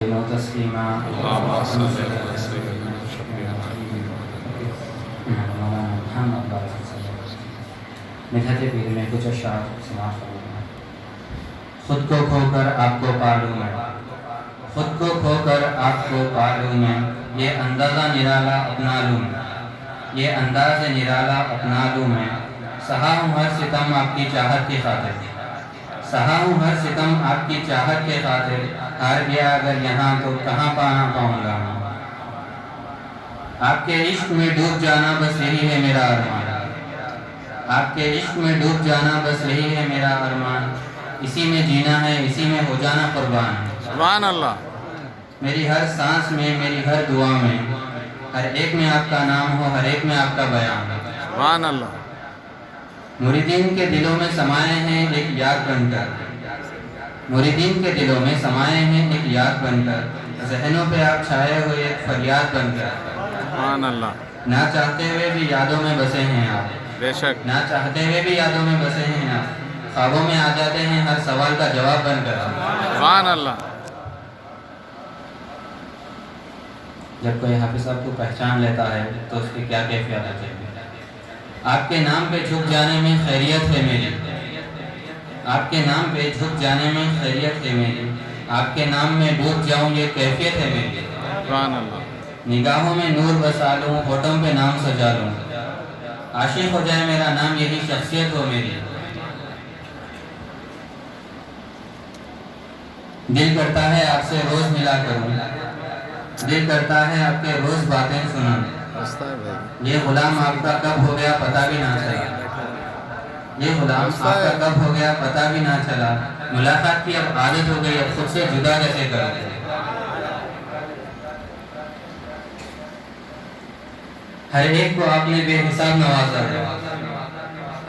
تسلیما اللهم صل على سيدنا مدحت پیر میں کچھ اشعار سماعت فرمائیں۔ خود کو کھو کر آپ کو پالوں میں، خود کو کھو کر آپ کو پالوں میں، یہ اندازہ نرالا اپنا لوں میں، یہ انداز نرالا اپنا لوں میں، سہا ہوں ہر ستم آپ کی چاہت کی خاطر، سہا ہوں ہر ستم آپ کی چاہت کے خاطر، ہار گیا اگر یہاں تو کہاں پانا پاؤں گا میں، آپ کے عشق میں ڈوب جانا بس یہی ہے میرا ارمان، آپ کے عشق میں ڈوب جانا بس یہی ہے میرا ارمان، اسی میں جینا ہے اسی میں ہو جانا قربان، سبحان اللہ۔ میری ہر سانس میں میری ہر دعا میں، ہر ایک میں آپ کا نام ہو ہر ایک میں آپ کا بیان، سبحان اللہ۔ مریدین کے دلوں میں سمائے ہیں ایک یاد بن کر، مریدین کے دلوں میں سمائے ہیں ایک یاد بن کر، ذہنوں پہ آپ چھائے ہوئے ایک فریاد بن کر، سبحان اللہ۔ نہ چاہتے ہوئے بھی یادوں میں بسے ہیں آپ، بے شک۔ نہ چاہتے ہوئے بھی یادوں میں بسے ہیں آپ، خوابوں میں آ جاتے ہیں ہر سوال کا جواب بن کر۔ سبحان اللہ۔ جب کوئی حافظ صاحب کو پہچان لیتا ہے تو اس کی کیا کیفیت ہوتی ہے؟ آپ کے نام پہ جھک جانے میں خیریت ہے میری، آپ کے نام پہ جھک جانے میں خیریت ہے میری، آپ کے نام میں ڈوب جاؤں یہ کیفیت ہے میری، سبحان اللہ۔ نگاہوں میں نور بسا لوں ہونٹوں پہ نام سجا لوں، عاشق ہو جائے میرا نام یہی شخصیت ہو میری، دل کرتا ہے آپ سے روز ملا کروں، دل کرتا ہے آپ کے روز باتیں سنوں، یہ غلام آپ کا کب ہو گیا پتہ بھی نہ چلا، یہ غلام آپ کا کب ہو گیا پتہ بھی نہ چلا، ملاقات کی اب عادت ہو گئی اب خود سے جدا کیسے کروں، ہر ایک کو آپ نے بے حساب نوازا ہے،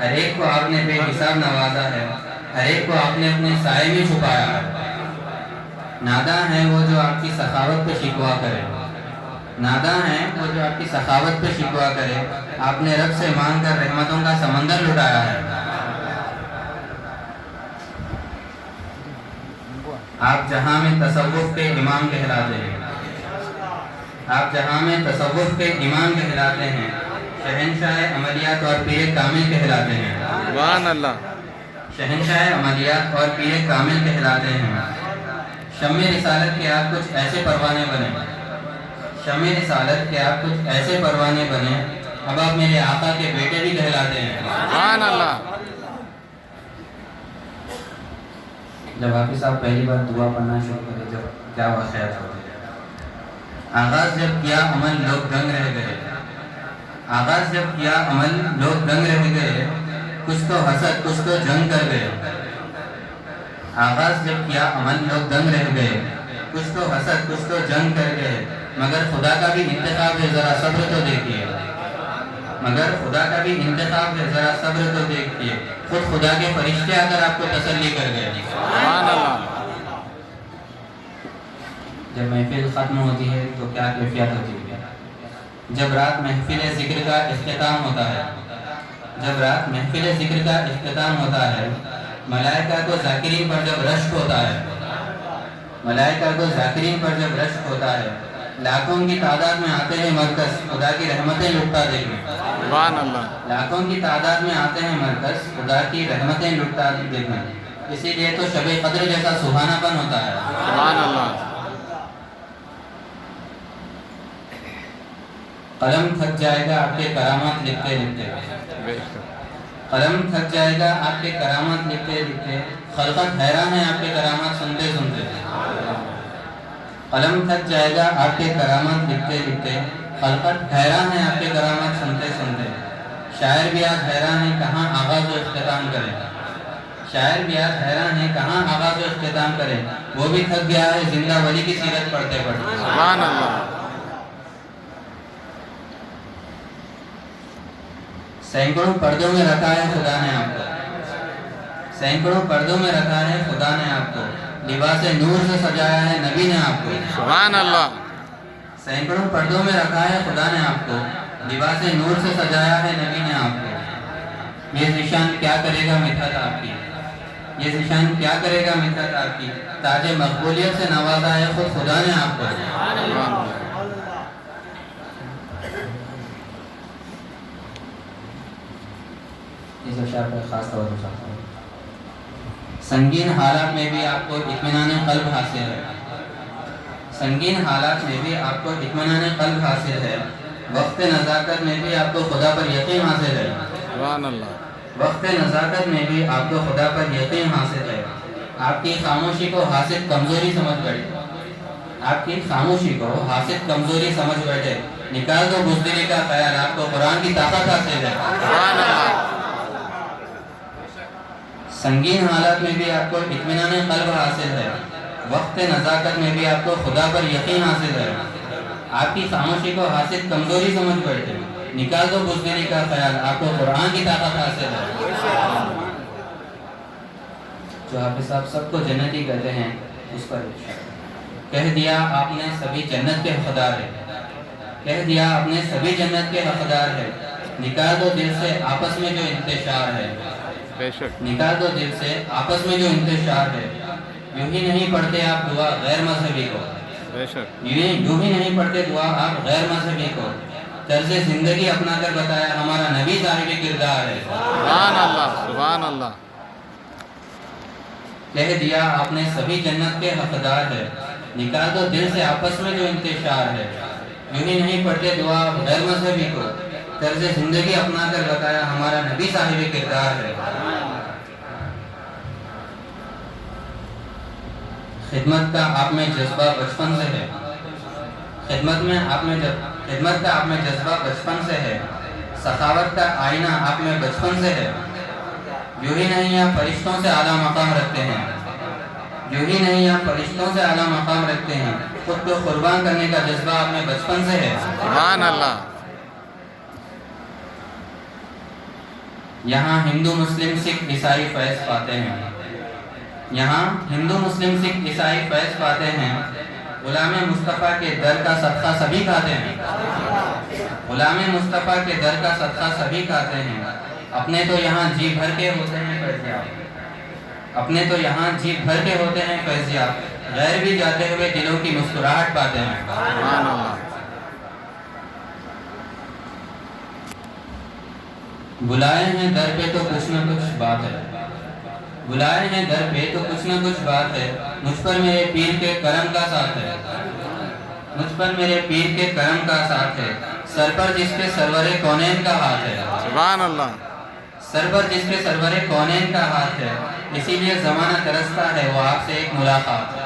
ہر ایک کو آپ نے بے حساب نوازا ہے، ہر ایک کو آپ نے اپنے سائے میں چھپایا ہے، ناداں ہے وہ جو آپ کی سخاوت پہ شکوا کرے، ناداں ہے وہ جو آپ کی سخاوت پہ شکوا کرے، آپ نے رب سے مانگ کر رحمتوں کا سمندر لٹایا ہے، آپ جہاں میں تصوف کے امام کہلاتے ہیں، آپ جہاں میں تصوف کے امام کہلاتے ہیں، شہنشاہ عملیات اور پیر کامل کہلاتے ہیں، سبحان اللہ۔ شہنشاہ عملیات اور پیر کامل کہلاتے ہیں، شمع رسالت کے آپ کچھ ایسے پروانے بنے، شمع رسالت کے آپ کچھ ایسے پروانے بنے، اب آپ میرے آقا کے بیٹے بھی کہلاتے ہیں، سبحان اللہ۔ جب حافظ صاحب پہلی بار دعا پڑھنا شروع کرے جب کیا واقعات ہوتے ہیں؟ آغاز جب کیا عمل لوگ دنگ رہ گئے، آغاز جب کیا عمل لوگ دنگ رہ گئے، کچھ تو حسد کچھ تو جنگ کر گئے، آغاز جب کیا عمل لوگ دنگ رہ گئے، کچھ تو حسد کچھ تو جنگ کر گئے، مگر خدا کا بھی انتخاب ہے ذرا صبر تو دیکھیے، مگر خدا کا بھی انتخاب ہے ذرا صبر تو دیکھیے، خود خدا کے فرشتے آ کر آپ کو تسلی کر گئے، سبحان اللہ۔ جب محفل ختم ہوتی ہے تو کیا کیفیت ہوتی ہے؟ جب رات محفل ذکر کا اختتام ہوتا ہے، جب رات محفل ذکر کا اختتام ہوتا ہے، ملائکہ کو ذاکرین پر جب رشک ہوتا ہے، ملائکہ کو ذاکرین پر جب رشک ہوتا ہے، لاکھوں کی تعداد میں آتے ہیں مرکز خدا کی رحمتیں لٹتا دیکھیں، سبحان اللہ۔ لاکھوں کی تعداد میں آتے ہیں مرکز خدا کی رحمتیں لٹتا دیکھیں، اسی لیے تو شب قدر جیسا سبحانہ پن ہوتا ہے، سبحان اللہ۔ قلم تھک جائے گا آپ کے کرامات لکھتے لکھتے، بے شک۔ قلم تھک جائے گا آپ کے کرامات لکھتے لکھتے، خلقت حیران ہے آپ کے کرامات سنتے سنتے، قلم تھک جائے گا آپ کے کرامات لکھتے لکھتے، خلقت حیران ہے آپ کے کرامات سنتے سنتے، شاعر بھی آج حیران ہے کہاں آغاز و اختتام کرے، شاعر بھی آج حیران ہے کہاں آغاز و اختتام کرے، وہ بھی تھک گیا ہے زندہ ولی کی سیرت پڑھتے پڑھتے، سبحان اللہ۔ سینکڑوں پردوں میں رکھا ہے خدا نے آپ کو، سینکڑوں پردوں میں رکھا ہے خدا نے آپ کو، لباس نور سے سجایا ہے نبی نے آپ کو، سبحان اللہ۔ سینکڑوں پردوں میں رکھا ہے خدا نے آپ کو، لباس نور سے سجایا ہے نبی نے آپ کو، یہ نشان کیا کرے گا مدحت آپ کی، یہ ذیشان کیا کرے گا منت آپ کی؟ تاج مقبولیت سے نوازا ہے خود خدا نے آپ کو۔ سبحان اللہ۔ اس اشعار پر خاص توجہ چاہتا ہوں۔ سنگین حالات میں بھی آپ کو اطمینان قلب حاصل ہے، سنگین حالات میں بھی آپ کو اطمینان قلب حاصل ہے، وقت نزاکت میں بھی آپ کو خدا پر یقین حاصل ہے، سبحان اللہ۔ وقت نزاکت میں بھی آپ کو خدا پر یقین حاصل ہے۔ آپ کی خاموشی کو حاصل کمزوری سمجھ بیٹھے، آپ کی خاموشی کو حاصل کمزوری سمجھ بیٹھے، نکال دو بزدلی کا خیال، آپ کو قرآن کی طاقت حاصل ہے۔ سبحان اللہ۔ سنگین حالات میں بھی آپ کو اطمینان قلب حاصل ہے، وقت نزاکت میں بھی آپ کو خدا پر یقین حاصل ہے۔ آپ کی خاموشی کو حاصل کمزوری سمجھ بیٹھے، نکال دو بزدلی کا خیال، آپ کو قرآن کی طاقت حاصل ہے۔ جو حافظ صاحب سب کو جنتی کہتے ہیں، اس پر کہہ دیا آپ نے سبھی جنت کے حقدار ہے، کہہ دیا آپ نے سبھی جنت کے حقدار ہے، نکال دو دل سے آپس میں جو انتشار ہے، بے شک۔ نکال دو دل سے آپس میں جو انتشار ہے، یوں ہی نہیں پڑھتے آپ دعا غیر مذہبی کو، بے شک۔ یوں ہی نہیں پڑھتے دعا آپ غیر مذہبی کو، طرز زندگی اپنا کر بتایا ہمارا نبی صاحب کردار ہے۔ سبحان اللہ، سبحان اللہ۔ کہہ دیا آپ نے سبھی جنت کے حقدار ہے، نکال دو دل سے آپس میں جو انتشار ہے، یوں ہی نہیں پڑھتے دعا غیر مذہبی کو، طرز زندگی اپنا کر بتایا ہمارا نبی صاحب کردار ہے۔ خدمت کا آپ میں جذبہ بچپن سے ہے، خدمت کا آپ میں جذبہ بچپن سے ہے، سخاوت کا آئینہ آپ میں بچپن سے ہے، یوں ہی نہیں آپ فرشتوں سے اعلیٰ مقام رکھتے ہیں، یوں ہی نہیں آپ فرشتوں سے اعلیٰ مقام رکھتے ہیں، خود کو قربان کرنے کا جذبہ آپ میں بچپن سے ہے۔ سبحان اللہ۔ یہاں ہندو مسلم سکھ عیسائی فیض پاتے ہیں، یہاں ہندو مسلم سکھ عیسائی فیض پاتے ہیں، غلام مصطفیٰ کے در کا صدقہ سبھی کھاتے ہیں، غلام مصطفیٰ کے در کا صدقہ سبھی کھاتے ہیں، اپنے تو یہاں جی بھر کے ہوتے ہیں فیضیاب، اپنے تو یہاں جی بھر کے ہوتے ہیں فیضیاب، غیر بھی جاتے ہوئے دلوں کی مسکراہٹ پاتے ہیں۔ سبحان اللہ۔ بلائے ہیں در پہ تو کچھ نہ کچھ بات ہے، بلائے ہیں در پہ تو کچھ نہ کچھ بات ہے، مجھ پر میرے پیر کے کرم کا ساتھ ہے، مجھ پر میرے پیر کے کرم کا ساتھ ہے، سر پر جس کے سرور کونین کا ہاتھ ہے، سبحان اللہ۔ سر پر جس کے سرور کونین کا ہاتھ ہے، اسی لیے زمانہ ترستا ہے وہ آپ سے ایک ملاقات ہے۔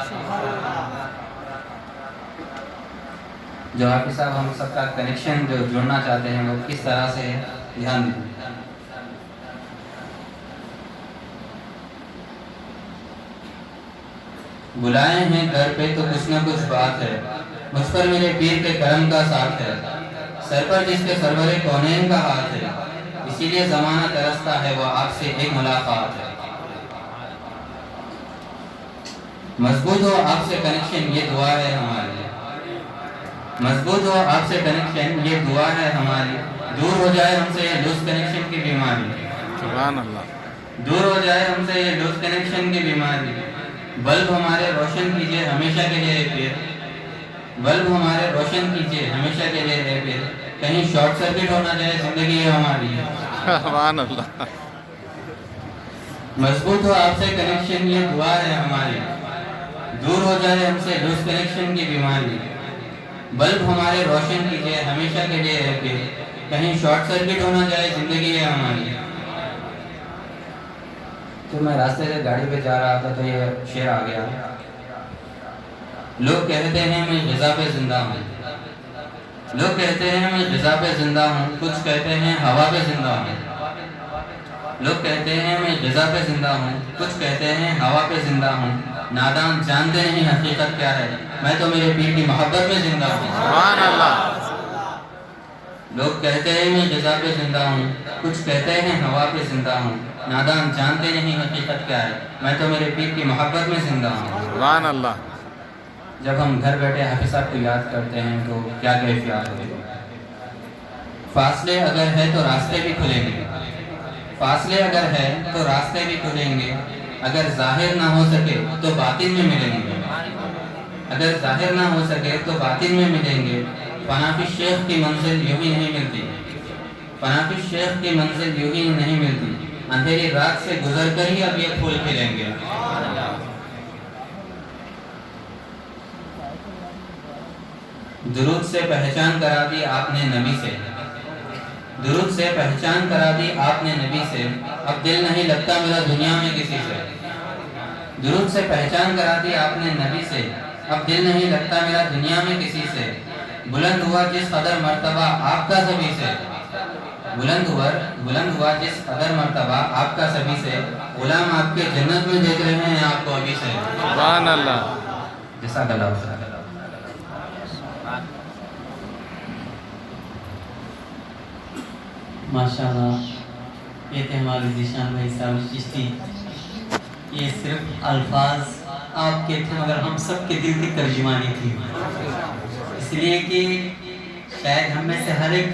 جو حافظ صاحب ہم سب کا کنیکشن جو جوڑنا چاہتے ہیں وہ کس طرح سے ہے، دھیان دیجیے۔ بلائے ہیں در پہ تو کچھ نہ کچھ بات ہے، مجھ پر میرے پیر کے کرم کا ساتھ ہے، سر پر جس کے سرور کونین کا ہاتھ ہے، اسی لیے زمانہ ترستا ہے وہ آپ سے ایک ملاقات ہے۔ مضبوط ہو آپ سے کنیکشن یہ دعا ہے ہماری، مضبوط ہو آپ سے کنیکشن یہ دعا ہے ہماری، دور ہو جائے ہم سے یہ لوز کنیکشن کی بیماری، سبحان اللہ۔ دور ہو جائے ہم سے یہ لوز کنیکشن کی بیماری، بلب ہمارے روشن کیجئے ہمیشہ کے لیے پھر، بلب ہمارے روشن کیجئے ہمیشہ کے لیے پھر، کہیں شارٹ سرکٹ ہو نہ جائے زندگی ہے ہماری۔ سبحان اللہ۔ مضبوط ہو آپ سے کنیکشن یہ دعا ہے ہماری، دور ہو جائے ہم سے لوز کنیکشن کی بیماری، بلب ہمارے روشن کیجئے ہمیشہ کے لیے پھر، کہیں شارٹ سرکٹ ہو نہ جائے زندگی ہے ہماری۔ تو میں راستے سے گاڑی پہ جا رہا تھا تو یہ شعر آ گیا، لوگ کہتے ہیں میں غذا پہ زندہ ہوں، لوگ کہتے ہیں میں غذا پہ زندہ ہوں، کچھ کہتے ہیں ہوا پہ زندہ ہوں، لوگ کہتے ہیں میں غذا پہ زندہ ہوں، کچھ کہتے ہیں ہوا پہ زندہ ہوں، نادان جانتے نہیں حقیقت کیا ہے، میں تو میرے پیر کی محبت میں زندہ ہوں۔ سبحان اللہ۔ لوگ کہتے ہیں میں غذا پہ زندہ ہوں، کچھ کہتے ہیں ہوا پہ زندہ ہوں، نادان جانتے نہیں حقیقت کیا ہے، میں تو میرے پیر کی محبت میں زندہ ہوں۔ سبحان اللہ۔ جب ہم گھر بیٹھے حافظ صاحب کو یاد کرتے ہیں تو کیا کیفیت ہوتی ہے؟ فاصلے اگر ہے تو راستے بھی کھلیں گے، فاصلے اگر ہے تو راستے بھی کھلیں گے، اگر ظاہر نہ ہو سکے تو باطن میں ملیں گے، اگر ظاہر نہ ہو سکے تو باطن میں ملیں گے۔ پناہ شیخ کی منزل یوں ہی نہیں ملتی، پناہ شیخ کی منزل یوں ہی نہیں ملتی، اندھیری رات سے گزر کر ہی اب یہ پھول کھلیں گے۔ درود سے پہچان کرا دی آپ نے نبی سے، درود سے پہچان کرا دی آپ نے نبی سے، اب دل نہیں لگتا میرا دنیا میں کسی سے۔ درود سے پہچان کرا دی آپ نے نبی سے، اب دل نہیں لگتا میرا دنیا میں کسی سے۔ بلند ہوا جس قدر مرتبہ آپ کا سبھی سے، بلند ہوا جس قدر مرتبہ آپ کا سبھی سے، غلام آپ کے جنت میں دیکھ رہے ہیں آپ کو ابھی سے۔ سبحان اللہ۔ جزاک اللہ خیر۔ ماشاءاللہ، یہ تھے ہمارے ذیشان بھائی صاحب چشتی۔ یہ صرف الفاظ آپ کے تھے مگر ہم سب کے دل کی ترجمانی تھی، اس لیے کہ شاید ہم میں سے ہر ایک کا